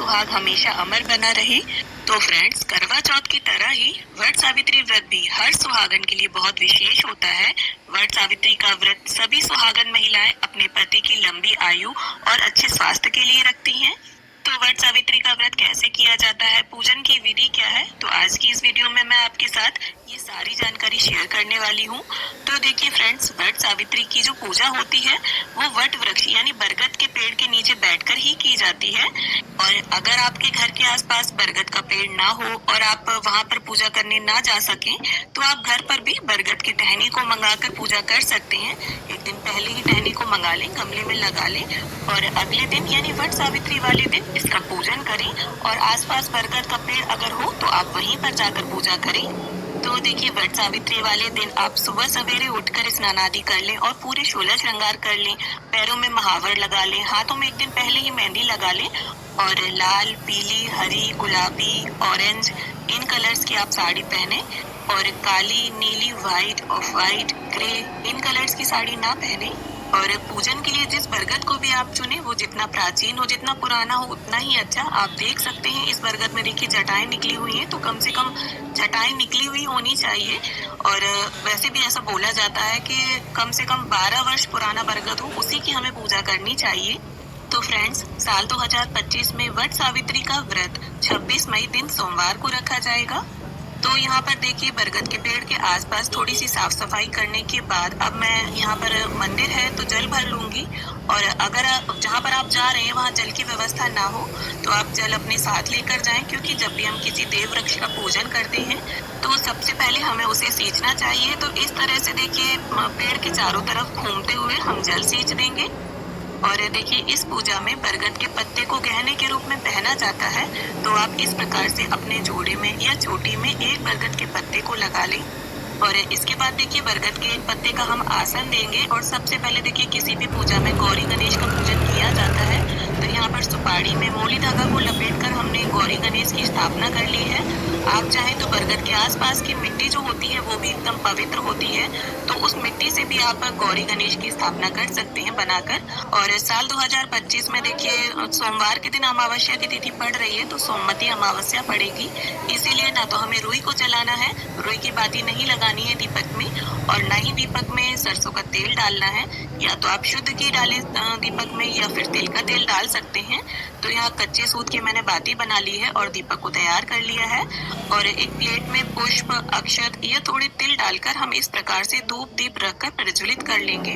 सुहाग हमेशा अमर बना रहे। तो फ्रेंड्स, करवा चौथ की तरह ही वट सावित्री व्रत भी हर सुहागन के लिए बहुत विशेष होता है। वट सावित्री का व्रत सभी सुहागन महिलाएं अपने पति की लंबी आयु और अच्छे स्वास्थ्य के लिए रखती हैं। तो वट सावित्री का व्रत कैसे किया जाता है, पूजन की विधि क्या है, तो आज की इस वीडियो में मैं आपके साथ ये सारी जानकारी शेयर करने वाली हूँ। तो देखिए फ्रेंड्स, वट सावित्री की जो पूजा होती है वो वट वृक्ष यानी बरगद के पेड़ के नीचे बैठकर ही की जाती है। और अगर आपके घर के आसपास बरगद का पेड़ ना हो और आप वहाँ पर पूजा करने ना जा सकें, तो आप घर पर भी बरगद की टहनी को मंगाकर पूजा कर सकते हैं। एक दिन पहले ही टहनी को मंगा लें, गमले में लगा लें और अगले दिन यानी वट सावित्री वाले दिन इसका पूजन करें। और आसपास बरगद का पेड़ अगर हो तो आप वहीं पर जाकर पूजा करें। तो देखिए, वट सावित्री वाले दिन आप सुबह सवेरे उठकर स्नान आदि कर लें और पूरे 16 श्रृंगार कर लें, पैरों में महावर लगा लें, हाथों में एक दिन पहले ही मेहंदी लगा लें और लाल, पीली, हरी, गुलाबी, ऑरेंज इन कलर्स की आप साड़ी पहने और काली, नीली, white, of white, grey in colours की साड़ी ना पहने। और पूजन के लिए जिस बरगद को भी आप चुने वो जितना प्राचीन हो, जितना पुराना हो उतना ही अच्छा। आप देख सकते हैं इस बरगद में देखिए जटाएं निकली हुई हैं, तो कम से कम जटाएं निकली हुई होनी चाहिए। और वैसे भी ऐसा बोला जाता है कि कम से कम 12 वर्ष पुराना बरगद हो उसी की हमें पूजा करनी चाहिए। तो फ्रेंड्स, साल 2025 में वट सावित्री का व्रत 26 मई दिन सोमवार को रखा जाएगा। तो यहाँ पर देखिए बरगद के पेड़ के आसपास थोड़ी सी साफ सफाई करने के बाद अब मैं यहाँ पर मंदिर है तो जल भर लूंगी। और अगर जहाँ पर आप जा रहे हैं वहाँ जल की व्यवस्था ना हो तो आप जल अपने साथ लेकर जाएं, क्योंकि जब भी हम किसी देव वृक्ष का पूजन करते हैं तो सबसे पहले हमें उसे सींचना चाहिए। तो इस तरह से देखिए पेड़ के चारों तरफ घूमते हुए हम जल सींच देंगे। और देखिए इस पूजा में बरगद के पत्ते को गहने के रूप में पहना जाता है। तो आप इस प्रकार से अपने जोड़े में या चोटी में एक बरगद के पत्ते को लगा लें। और इसके बाद देखिए बरगद के पत्ते का हम आसन देंगे। और सबसे पहले देखिए किसी भी पूजा में गौरी गणेश का पूजन किया जाता है, तो यहाँ पर सुपारी में मोली धागा को लपेटकर हमने गौरी गणेश की स्थापना कर ली है। आप चाहे तो बरगद के आसपास की मिट्टी जो होती है वो भी एकदम पवित्र होती है, तो उस मिट्टी से भी आप गौरी गणेश की स्थापना कर सकते हैं बनाकर। और साल 2025 में देखिए सोमवार के दिन अमावस्या की तिथि पड़ रही है, तो सोमवती अमावस्या पड़ेगी, इसीलिए ना तो हमें रुई को जलाना है, रुई की बाती नहीं लगानी है दीपक में, और ना ही दीपक में सरसों का तेल डालना है। या तो आप शुद्ध घी डालें दीपक में या फिर तिल का तेल डाल सकते हैं। तो यहाँ कच्चे सूत की मैंने बाती बना ली है और दीपक को तैयार कर लिया है। और एक प्लेट में पुष्प, अक्षत या थोड़े तिल डालकर हम इस प्रकार से धूप दीप रखकर प्रज्वलित कर लेंगे।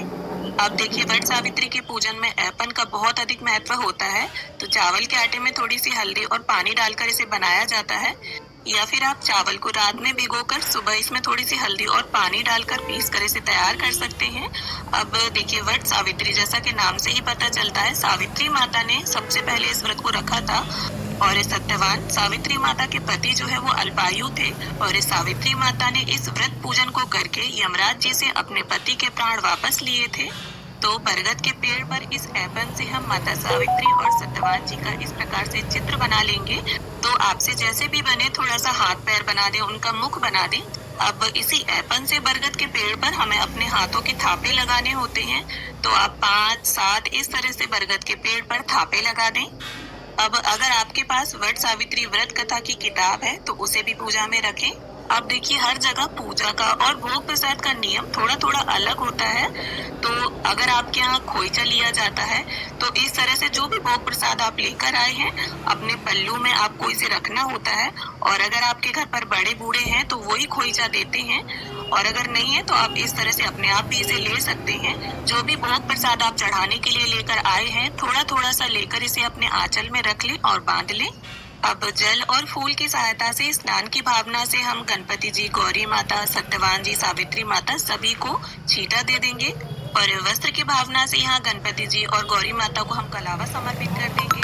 अब देखिए वट सावित्री के पूजन में ऐपन का बहुत अधिक महत्व होता है। तो चावल के आटे में थोड़ी सी हल्दी और पानी डालकर इसे बनाया जाता है, या फिर आप चावल को रात में भिगोकर सुबह इसमें थोड़ी सी हल्दी और पानी डालकर पीस कर इसे तैयार कर सकते हैं। अब देखिए वट सावित्री जैसा कि नाम से ही पता चलता है, सावित्री माता ने सबसे पहले इस व्रत को रखा था। और सत्यवान सावित्री माता के पति जो है वो अल्पायु थे, और सावित्री माता ने इस व्रत पूजन को करके यमराज जी से अपने पति के प्राण वापस लिए थे। तो बरगद के पेड़ पर इस ऐपन से हम माता सावित्री और सत्यवान जी का इस प्रकार से चित्र बना लेंगे। तो आपसे जैसे भी बने थोड़ा सा हाथ पैर बना दें, उनका मुख बना दें। अब इसी ऐपन से बरगद के पेड़ पर हमें अपने हाथों के थापे लगाने होते हैं। तो आप 5-7 इस तरह से बरगद के पेड़ पर थापे लगा दें। अब अगर आपके पास वट सावित्री व्रत कथा की किताब है तो उसे भी पूजा में रखें। अब देखिए हर जगह पूजा का और भोग प्रसाद का नियम थोड़ा थोड़ा अलग होता है। तो अगर आपके यहाँ खोइचा लिया जाता है तो इस तरह से जो भी भोग प्रसाद आप लेकर आए हैं अपने पल्लू में आपको इसे रखना होता है। और अगर आपके घर पर बड़े बूढ़े हैं तो वही खोइचा देते हैं, और अगर नहीं है तो आप इस तरह से अपने आप भी इसे ले सकते हैं। जो भी भोग प्रसाद आप चढ़ाने के लिए लेकर आए हैं थोड़ा थोड़ा सा लेकर इसे अपने आंचल में रख लें और बांध लें। अब जल और फूल की सहायता से स्नान की भावना से हम गणपति जी, गौरी माता, सत्यवान जी, सावित्री माता सभी को छींटा दे देंगे। और वस्त्र की भावना से यहाँ गणपति जी और गौरी माता को हम कलावा समर्पित कर देंगे।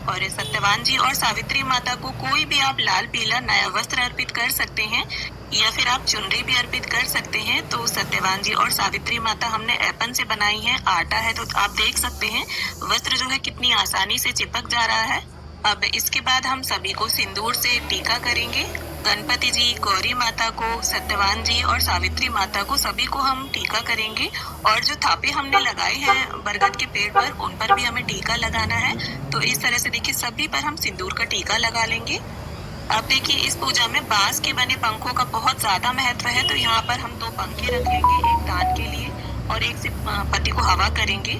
और सत्यवान जी और सावित्री माता को कोई भी आप लाल पीला नया वस्त्र अर्पित कर सकते हैं, या फिर आप चुनरी भी अर्पित कर सकते हैं। तो सत्यवान जी और सावित्री माता हमने ऐपन से बनाई है, आटा है, तो आप देख सकते हैं वस्त्र जो है कितनी आसानी से चिपक जा रहा है। अब इसके बाद हम सभी को सिंदूर से टीका करेंगे। गणपति जी, गौरी माता को, सत्यवान जी और सावित्री माता को सभी को हम टीका करेंगे। और जो थापे हमने लगाए हैं बरगद के पेड़ पर, उन पर भी हमें टीका लगाना है। तो इस तरह से देखिए सभी पर हम सिंदूर का टीका लगा लेंगे। अब देखिए इस पूजा में बांस के बने पंखों का बहुत ज्यादा महत्व है। तो यहाँ पर हम 2 पंखे रख लेंगे, एक दान के लिए और एक से पति को हवा करेंगे।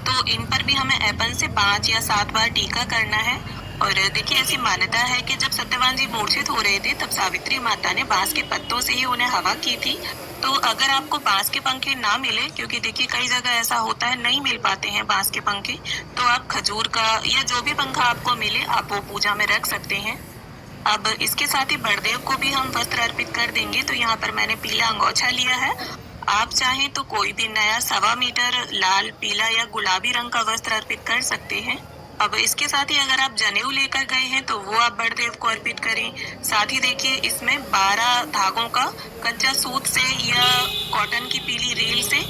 तो इन पर भी हमें ऐपन से 5 या 7 बार टीका करना है। और देखिए ऐसी मान्यता है कि जब सत्यवान जी मूर्छित हो रहे थे तब सावित्री माता ने बांस के पत्तों से ही उन्हें हवा की थी। तो अगर आपको बांस के पंखे ना मिले, क्योंकि देखिए कई जगह ऐसा होता है नहीं मिल पाते हैं बांस के पंखे, तो आप खजूर का या जो भी पंखा आपको मिले आप वो पूजा में रख सकते हैं। अब इसके साथ ही बड़देव को भी हम वस्त्र अर्पित कर देंगे। तो यहाँ पर मैंने पीला अंगोछा लिया है। आप चाहें तो कोई भी नया 1.25 मीटर लाल, पीला या गुलाबी रंग का वस्त्र अर्पित कर सकते हैं। अब इसके साथ ही अगर आप जनेऊ लेकर गए हैं तो वो आप बड़देव को अर्पित करें। साथ ही देखिए इसमें 12 धागों का कच्चा सूत से या कॉटन की पीली रील से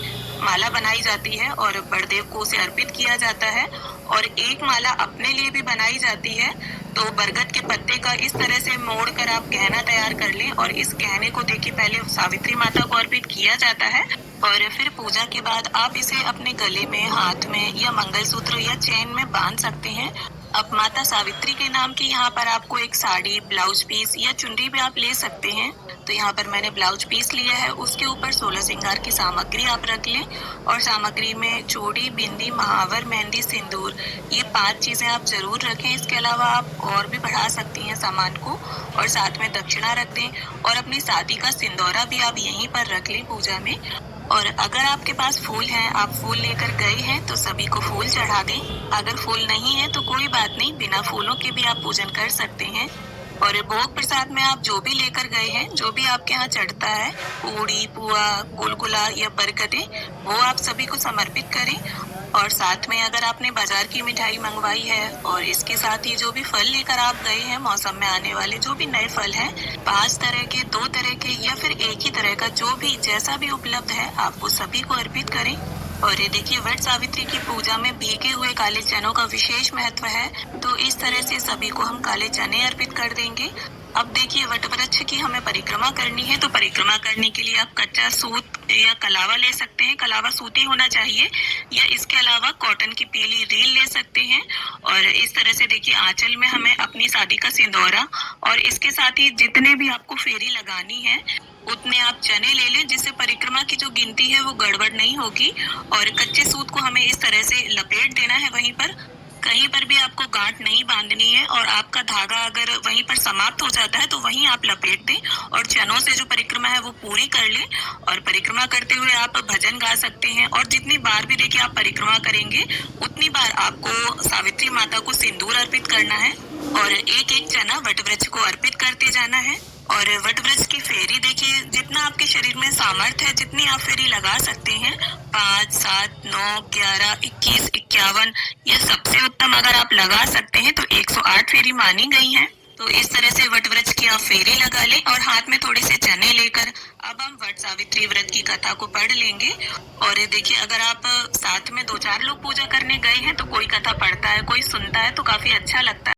माला बनाई जाती है और बड़देव को उसे अर्पित किया जाता है। और एक माला अपने लिए भी बनाई जाती है। तो बरगद के पत्ते का इस तरह से मोड़ कर आप गहना तैयार कर लें और इस गहने को देखिए पहले सावित्री माता को अर्पित किया जाता है और फिर पूजा के बाद आप इसे अपने गले में, हाथ में या मंगलसूत्र या चेन में बांध सकते हैं। अब माता सावित्री के नाम की यहाँ पर आपको एक साड़ी, ब्लाउज पीस या चुनरी भी आप ले सकते हैं। तो यहाँ पर मैंने ब्लाउज पीस लिया है, उसके ऊपर 16 श्रृंगार की सामग्री आप रख लें। और सामग्री में चूड़ी, बिंदी, महावर, मेहंदी, सिंदूर, ये 5 चीजें आप जरूर रखें। इसके अलावा आप और भी बढ़ा सकती हैं सामान को। और साथ में दक्षिणा रख दें और अपनी शादी का सिंदूरा भी आप यहीं पर रख लें पूजा में। और अगर आपके पास फूल हैं, आप फूल लेकर गए हैं तो सभी को फूल चढ़ा दें। अगर फूल नहीं है तो कोई बात नहीं, बिना फूलों के भी आप पूजन कर सकते हैं। और भोग प्रसाद में आप जो भी लेकर गए हैं, जो भी आपके यहाँ चढ़ता है, पूड़ी, पुआ, गुलगुला या बरगदे, वो आप सभी को समर्पित करें। और साथ में अगर आपने बाजार की मिठाई मंगवाई है और इसके साथ ही जो भी फल लेकर आप गए हैं, मौसम में आने वाले जो भी नए फल हैं, 5 तरह के, 2 तरह के या फिर एक ही तरह का, जो भी जैसा भी उपलब्ध है, आप वो सभी को अर्पित करें। और ये देखिए वट सावित्री की पूजा में भीगे हुए काले चनों का विशेष महत्व है। तो इस तरह से सभी को हम काले चने अर्पित कर देंगे। अब देखिए वट वृक्ष की हमें परिक्रमा करनी है। तो परिक्रमा करने के लिए आप कच्चा सूत या कलावा ले सकते हैं। कलावा सूती होना चाहिए या इसके अलावा कॉटन की पीली रील ले सकते हैं। और इस तरह से देखिए आंचल में हमें अपनी शादी का सिंदूरा और इसके साथ ही जितने भी आपको फेरी लगानी है उतने आप चने ले लें, जिससे परिक्रमा की जो गिनती है वो गड़बड़ नहीं होगी। और कच्चे सूत को हमें इस तरह से लपेट देना है वहीं पर, कहीं पर भी आपको गांठ नहीं बांधनी है। और आपका धागा अगर वहीं पर समाप्त हो जाता है तो वहीं आप लपेट दें और चनों से जो परिक्रमा है वो पूरी कर लें। और परिक्रमा करते हुए आप भजन गा सकते हैं। और जितनी बार भी देखिए आप परिक्रमा करेंगे उतनी बार आपको सावित्री माता को सिंदूर अर्पित करना है और एक एक चना वट वृक्ष को अर्पित करते जाना है। और वट वृक्ष की फेरी देखिए जितना आपके शरीर में सामर्थ्य है, जितनी आप फेरी लगा सकते हैं, 5, 7, 9, 11, 21, 51 या सबसे उत्तम अगर आप लगा सकते हैं तो 108 फेरी मानी गई हैं। तो इस तरह से वट वृक्ष की आप फेरी लगा लें और हाथ में थोड़े से चने लेकर अब हम वट सावित्री व्रत की कथा को पढ़ लेंगे। और ये देखिए अगर आप साथ में 2-4 लोग पूजा करने गए हैं तो कोई कथा पढ़ता है, कोई सुनता है तो काफी अच्छा लगता है।